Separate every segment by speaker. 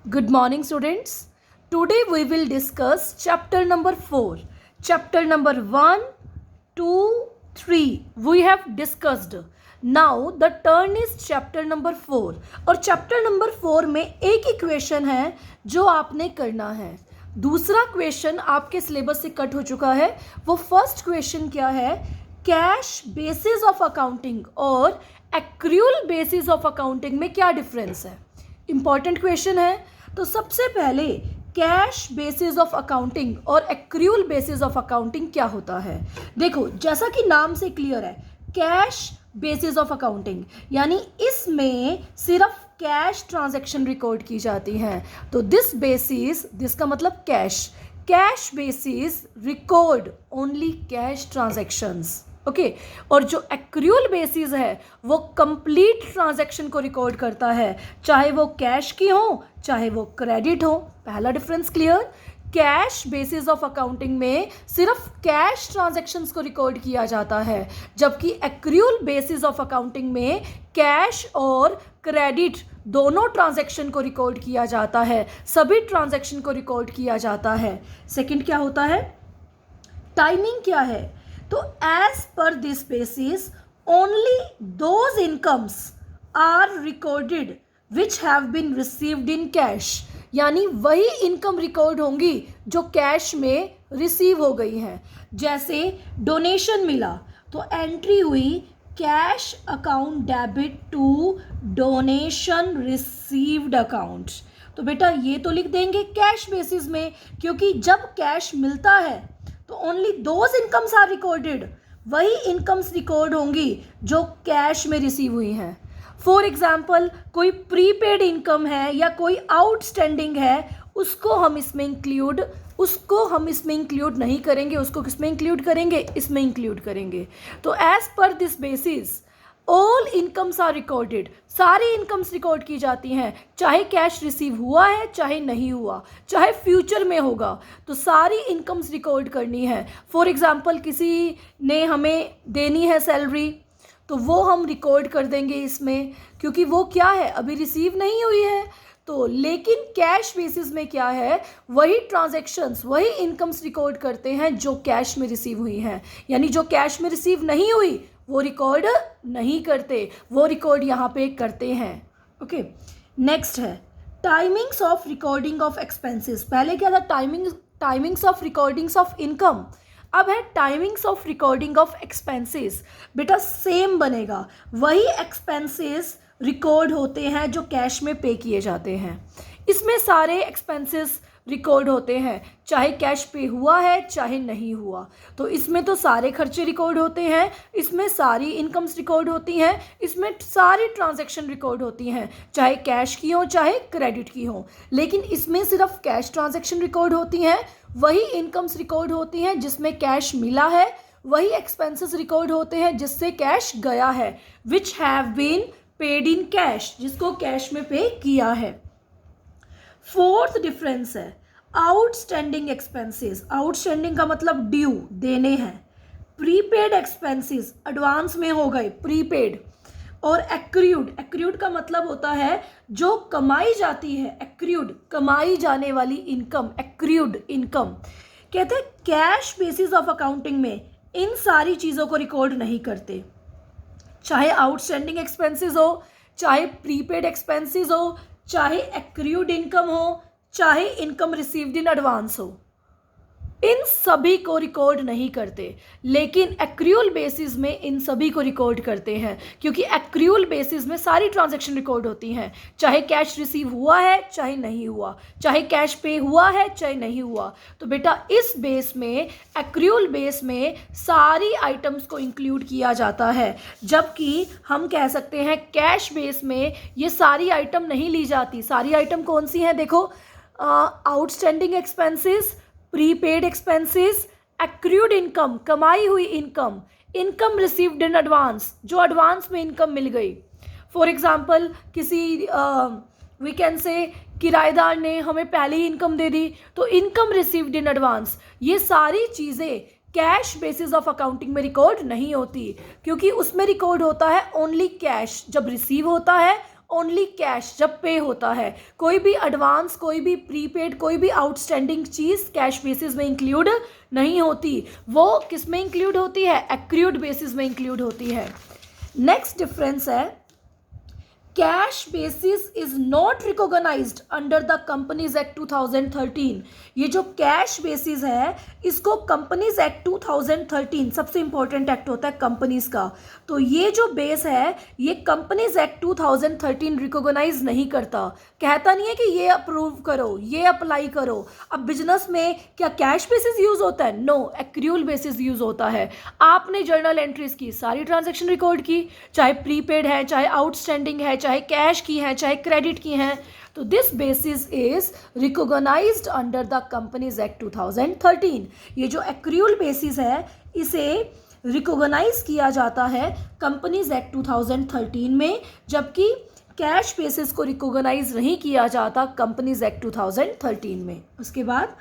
Speaker 1: Good morning, students. Today we will discuss chapter number 4. Chapter number 1, 2, 3 we have discussed. Now the turn is chapter number 4. और chapter number 4 में एक equation है जो आपने करना है. दूसरा क्वेश्चन आपके सिलेबस से कट हो चुका है. वो फर्स्ट क्वेश्चन क्या है? कैश बेसिस ऑफ अकाउंटिंग और एक्रूअल बेसिस ऑफ अकाउंटिंग में क्या डिफरेंस है? इंपॉर्टेंट क्वेश्चन है. तो सबसे पहले कैश बेसिस ऑफ अकाउंटिंग और एक्रूअल बेसिस ऑफ अकाउंटिंग क्या होता है? देखो, जैसा कि नाम से क्लियर है, कैश बेसिस ऑफ अकाउंटिंग यानी इसमें सिर्फ कैश ट्रांजैक्शन रिकॉर्ड की जाती हैं. तो दिस का मतलब cash basis record only cash transactions. Okay. और जो एक्रूअल बेसिस है वो कंप्लीट ट्रांजैक्शन को रिकॉर्ड करता है, चाहे वो कैश की हो चाहे वो क्रेडिट हो. पहला difference clear. Cash basis of accounting में सिर्फ कैश ट्रांजैक्शंस को रिकॉर्ड किया जाता है, जबकि एक्रूअल बेसिस ऑफ अकाउंटिंग में कैश और क्रेडिट दोनों ट्रांजैक्शन को रिकॉर्ड किया जाता है, सभी ट्रांजैक्शन को रिकॉर्ड किया जाता है. सेकंड क्या होता है? टाइमिंग क्या है? तो as per this basis only those incomes are recorded which have been received in cash. यानी वही इनकम रिकॉर्ड होंगी जो कैश में रिसीव हो गई हैं. जैसे डोनेशन मिला तो एंट्री हुई cash account debit to donation received account. तो बेटा ये तो लिख देंगे कैश बेसिस में, क्योंकि जब कैश मिलता है तो only those incomes are recorded, वही इनकम्स रिकॉर्ड होंगी जो कैश में रिसीव हुई हैं. फॉर एग्जाम्पल, कोई प्रीपेड इनकम है या कोई आउटस्टैंडिंग है, उसको हम इसमें इंक्लूड नहीं करेंगे. उसको किसमें इंक्लूड करेंगे? इसमें इंक्लूड करेंगे. तो as per this basis all incomes are recorded. सारी इनकम्स रिकॉर्ड की जाती हैं, चाहे कैश रिसीव हुआ है चाहे नहीं हुआ, चाहे फ्यूचर में होगा, तो सारी इनकम्स रिकॉर्ड करनी है. फॉर एग्जांपल, किसी ने हमें देनी है सैलरी, तो वो हम रिकॉर्ड कर देंगे इसमें, क्योंकि वो क्या है, अभी रिसीव नहीं हुई है. तो लेकिन कैश बेसिस में क्या है, वही ट्रांजैक्शंस, वही इनकम्स रिकॉर्ड करते हैं जो कैश में रिसीव हुई हैं. यानी जो कैश में रिसीव नहीं हुई वो रिकॉर्ड नहीं करते, वो रिकॉर्ड यहाँ पे करते हैं. ओके. नेक्स्ट है timings of recording of expenses. पहले क्या था? Timings of recordings of income. अब है timings of recording of expenses. बेटा सेम बनेगा, वही एक्सपेंसेस रिकॉर्ड होते हैं जो कैश में पे किए जाते हैं. इसमें सारे एक्सपेंसेस रिकॉर्ड होते हैं, चाहे कैश पे हुआ है चाहे नहीं हुआ. तो इसमें तो सारे खर्चे रिकॉर्ड होते हैं, इसमें सारी इनकम्स रिकॉर्ड होती हैं, इसमें सारी ट्रांजैक्शन रिकॉर्ड होती हैं, चाहे कैश की हो चाहे क्रेडिट की हो. लेकिन इसमें सिर्फ कैश ट्रांजैक्शन रिकॉर्ड होती हैं, वही इनकम्स रिकॉर्ड होती हैं जिसमें कैश मिला है, वही एक्सपेंसेस रिकॉर्ड होते हैं जिससे कैश गया है, which have been paid in cash, जिसको कैश में पे किया है. फोर्थ डिफरेंस है आउटस्टैंडिंग एक्सपेंसेस. आउटस्टैंडिंग का मतलब ड्यू, देने हैं. प्रीपेड एक्सपेंसेस एडवांस में हो गए, प्रीपेड. और एक्रूड का मतलब होता है जो कमाई जाती है, एक्रूड कमाई जाने वाली इनकम, एक्रूड इनकम. कहते हैं कैश बेसिस ऑफ अकाउंटिंग में इन सारी चीज़ों को रिकॉर्ड नहीं करते, चाहे आउटस्टैंडिंग एक्सपेंसेस हो, चाहे प्रीपेड एक्सपेंसेस हो, चाहे एक्रूड इनकम हो, चाहे इनकम रिसीव्ड इन एडवांस हो, इन सभी को रिकॉर्ड नहीं करते. लेकिन एक्रूअल बेसिस में इन सभी को रिकॉर्ड करते हैं, क्योंकि एक्रूअल बेसिस में सारी ट्रांजैक्शन रिकॉर्ड होती हैं, चाहे कैश रिसीव हुआ है चाहे नहीं हुआ, चाहे कैश पे हुआ है चाहे नहीं हुआ. तो बेटा इस बेस में, एक्रूअल बेस में सारी आइटम्स को इंक्लूड किया जाता है, जबकि हम कह सकते हैं कैश बेस में ये सारी आइटम नहीं ली जाती. सारी आइटम कौन सी हैं? देखो, outstanding expenses, prepaid expenses, accrued income कमाई हुई income, income received in advance जो एडवांस में इनकम मिल गई. फॉर एग्जांपल, किसी वी कैन से किराएदार ने हमें पहले ही इनकम दे दी, तो इनकम रिसीव्ड इन एडवांस. ये सारी चीज़ें कैश बेसिस ऑफ अकाउंटिंग में रिकॉर्ड नहीं होती, क्योंकि उसमें रिकॉर्ड होता है ओनली कैश. जब रिसीव होता है ओनली कैश जब पे होता है। कोई भी एडवांस, कोई भी प्रीपेड, कोई भी आउटस्टैंडिंग चीज़ कैश बेसिस में इंक्लूड नहीं होती। वो किस में इंक्लूड होती है? एक्रूड बेसिस में इंक्लूड होती है। नेक्स्ट डिफरेंस है cash basis is not recognised under the companies act 2013। ये जो कैश बेसिस है इसको कंपनीज एक्ट 2013, सबसे इंपॉर्टेंट एक्ट होता है कंपनीज का, तो ये जो बेस है ये कंपनीज एक्ट 2013 रिकॉग्नाइज नहीं करता। कहता नहीं है कि ये अप्रूव करो, ये अप्लाई करो। अब बिजनेस में क्या कैश बेसिस यूज होता है? नो, एक्रूअल बेसिस यूज होता है। आपने जर्नल एंट्रीज की, सारी ट्रांजैक्शन रिकॉर्ड की, चाहे प्रीपेड है, चाहे आउटस्टैंडिंग है, चाहे कैश की है, चाहे क्रेडिट की हैं, तो this basis is recognised under the companies act 2013। ये जो एक्रूअल बेसिस है इसे रिकॉग्नाइज किया जाता है कंपनीज एक्ट 2013 में, जबकि कैश बेसिस को रिकॉग्नाइज नहीं किया जाता कंपनीज एक्ट 2013 में। उसके बाद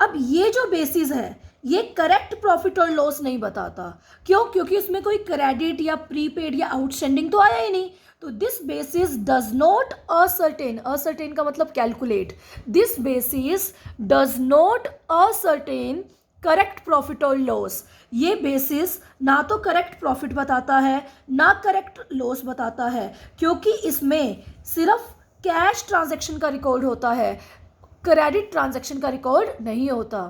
Speaker 1: अब ये जो बेसिस है ये करेक्ट प्रॉफिट और लॉस नहीं बताता। क्यों? क्योंकि उसमें कोई क्रेडिट या प्रीपेड या आउटस्टैंडिंग तो आया ही नहीं। तो this basis does not ascertain, ascertain का मतलब calculate, this basis does not ascertain correct profit और लॉस। ये बेसिस ना तो करेक्ट प्रॉफिट बताता है ना करेक्ट लॉस बताता है, क्योंकि इसमें सिर्फ कैश ट्रांजैक्शन का रिकॉर्ड होता है, क्रेडिट ट्रांजैक्शन का रिकॉर्ड नहीं होता।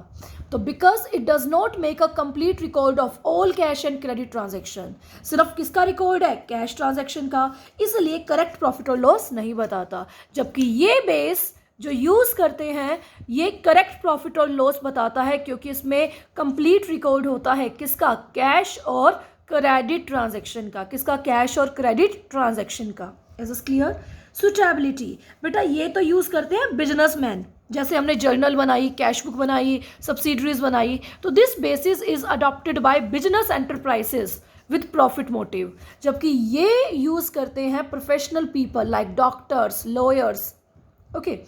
Speaker 1: तो because it does not make a complete record of all cash and credit transaction, सिर्फ किसका रिकॉर्ड है? कैश ट्रांजैक्शन का, इसलिए करेक्ट प्रॉफिट और लॉस नहीं बताता। जबकि ये बेस जो यूज़ करते हैं ये करेक्ट प्रॉफिट और लॉस बताता है, क्योंकि इसमें कंप्लीट रिकॉर्ड होता है किसका? कैश और क्रेडिट ट्रांजैक्शन का। किसका? कैश और क्रेडिट ट्रांजैक्शन का। Is this clear? सुटेबिलिटी, बेटा ये तो यूज़ करते हैं बिजनेसमैन, जैसे हमने जर्नल बनाई, कैश बुक बनाई, सब्सिडरीज बनाई, तो this basis is adopted by business enterprises with profit motive. जबकि ये यूज़ करते हैं professional people like doctors, lawyers. Okay,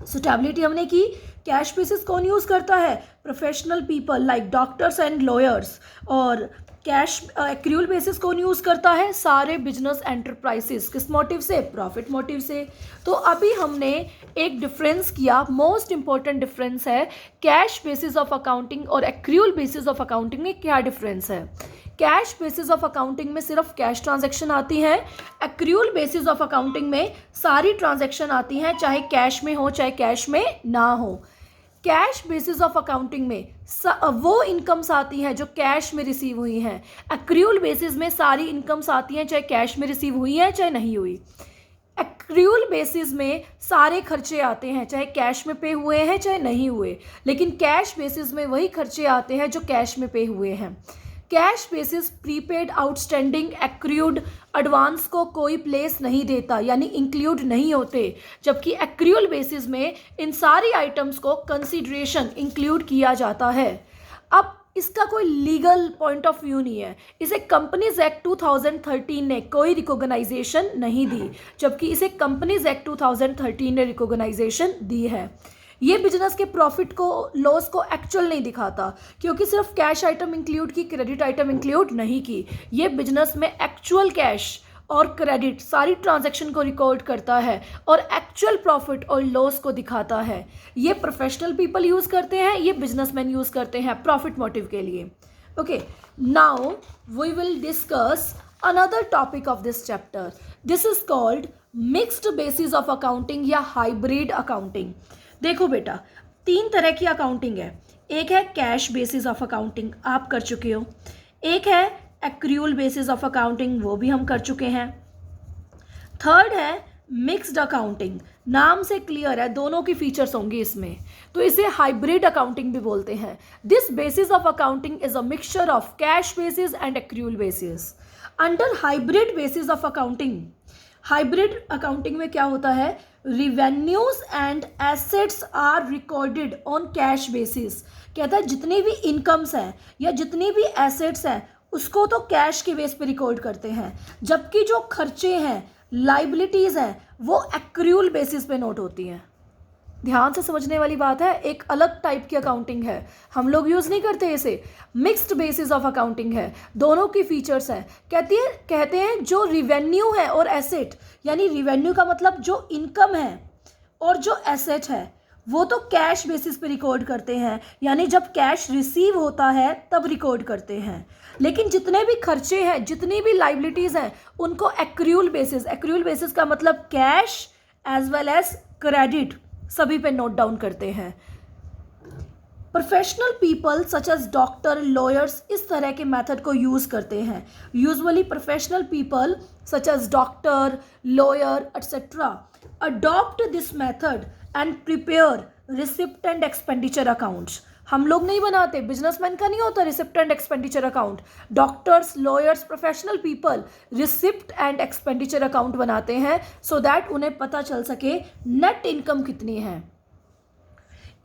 Speaker 1: suitability हमने की। कैश बेसिस कौन यूज़ करता है? Professional people like doctors and lawyers. और कैश एक्रूअल बेसिस कौन यूज़ करता है? सारे बिजनेस एंटरप्राइजेस। किस मोटिव से? प्रॉफिट मोटिव से। तो अभी हमने एक डिफरेंस किया, मोस्ट इंपॉर्टेंट डिफरेंस है कैश बेसिस ऑफ अकाउंटिंग और एक्रूअल बेसिस ऑफ अकाउंटिंग में क्या डिफरेंस है। कैश बेसिस ऑफ अकाउंटिंग में सिर्फ कैश ट्रांजैक्शन आती हैं, एक्रूअल बेसिस ऑफ अकाउंटिंग में सारी ट्रांजैक्शन आती हैं, चाहे कैश में हो चाहे कैश में ना हो। कैश बेसिस ऑफ अकाउंटिंग में वो इनकम्स आती हैं जो कैश में रिसीव हुई हैं। एक्रूअल बेसिस में सारी इनकम्स आती हैं चाहे कैश में रिसीव हुई हैं चाहे नहीं हुई। एक्रूअल बेसिस में सारे खर्चे आते हैं चाहे कैश में पे हुए हैं चाहे नहीं हुए, लेकिन कैश बेसिस में वही खर्चे आते हैं जो कैश में पे हुए हैं। Cash basis prepaid, outstanding, accrued, advance को कोई प्लेस नहीं देता, यानी इंक्लूड नहीं होते, जबकि एक्रूअल बेसिस में इन सारी आइटम्स को कंसीडरेशन इंक्लूड किया जाता है। अब इसका कोई लीगल पॉइंट ऑफ व्यू नहीं है, इसे कंपनीज एक्ट 2013 ने कोई रिकॉग्नाइजेशन नहीं दी, जबकि इसे कंपनीज एक्ट 2013 ने रिकॉग्नाइजेशन दी है। ये बिजनेस के प्रॉफिट को, लॉस को एक्चुअल नहीं दिखाता, क्योंकि सिर्फ कैश आइटम इंक्लूड की, क्रेडिट आइटम इंक्लूड नहीं की। ये बिजनेस में एक्चुअल कैश और क्रेडिट सारी ट्रांजैक्शन को रिकॉर्ड करता है और एक्चुअल प्रॉफिट और लॉस को दिखाता है। ये प्रोफेशनल पीपल यूज़ करते हैं, ये बिजनेसमैन यूज़ करते हैं प्रॉफिट मोटिव के लिए। Okay, now we will discuss another topic of this chapter. This is called mixed basis of accounting या हाइब्रिड अकाउंटिंग। देखो बेटा, 3 तरह की अकाउंटिंग है। एक है कैश बेसिस ऑफ अकाउंटिंग, आप कर चुके हो। एक है एक्रूअल बेसिस ऑफ अकाउंटिंग, वो भी हम कर चुके हैं। थर्ड है मिक्स्ड अकाउंटिंग, नाम से क्लियर है दोनों की फीचर्स होंगी इसमें, तो इसे हाइब्रिड अकाउंटिंग भी बोलते हैं। This basis of accounting is a mixture of cash basis and accrual basis. Under hybrid basis of accounting, hybrid accounting में क्या होता है? Revenues and assets are recorded on cash basis. कहता है जितनी भी इनकम्स हैं या जितनी भी एसेट्स हैं उसको तो कैश के बेस पे रिकॉर्ड करते हैं, जबकि जो खर्चे हैं, लाइबिलिटीज़ हैं, वो एक्रूअल बेसिस पे नोट होती हैं। ध्यान से समझने वाली बात है, एक अलग टाइप की अकाउंटिंग है, हम लोग यूज़ नहीं करते इसे। मिक्स्ड बेसिस ऑफ अकाउंटिंग है, दोनों की फीचर्स हैं। कहते हैं जो रिवेन्यू है और एसेट, यानी रिवेन्यू का मतलब जो इनकम है और जो एसेट है वो तो कैश बेसिस पे रिकॉर्ड करते हैं, यानी जब कैश रिसीव होता है तब रिकॉर्ड करते हैं। लेकिन जितने भी खर्चे हैं, जितनी भी लाइबिलिटीज़ हैं, उनको एक्रूअल बेसिस का मतलब cash as well as credit सभी पे नोट डाउन करते हैं। Professional people such as doctor, lawyers इस तरह के मेथड को यूज़ करते हैं। Usually professional people such as doctor, lawyer etcetera adopt this method and prepare receipt and expenditure accounts. हम लोग नहीं बनाते, बिजनेसमैन का नहीं होता receipt and expenditure account. Doctors, lawyers, professional people receipt and expenditure account बनाते हैं सो दैट उन्हें पता चल सके नेट इनकम कितनी है।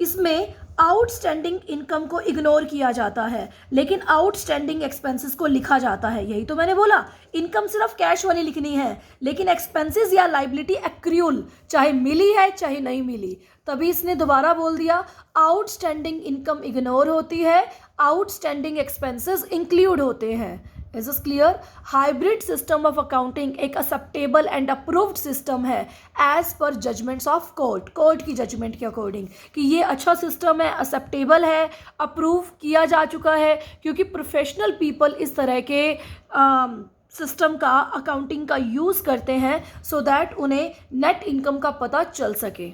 Speaker 1: इसमें आउटस्टैंडिंग इनकम को इग्नोर किया जाता है, लेकिन आउटस्टैंडिंग एक्सपेंसेस को लिखा जाता है। यही तो मैंने बोला, इनकम सिर्फ कैश वाली लिखनी है, लेकिन एक्सपेंसेस या लाइबिलिटी एक्रूअल, चाहे मिली है चाहे नहीं मिली। तभी इसने दोबारा बोल दिया, आउटस्टैंडिंग इनकम इग्नोर होती है, आउटस्टैंडिंग एक्सपेंसेस इंक्लूड होते हैं। Is this clear? Hybrid system of accounting एक एक्सेप्टेबल एंड अप्रूव्ड सिस्टम है as per judgements of court की जजमेंट के अकॉर्डिंग, कि ये अच्छा सिस्टम है, एक्सेप्टेबल है, अप्रूव किया जा चुका है, क्योंकि प्रोफेशनल पीपल इस तरह के सिस्टम का, अकाउंटिंग का यूज़ करते हैं सो दैट उन्हें नेट इनकम का पता चल सके।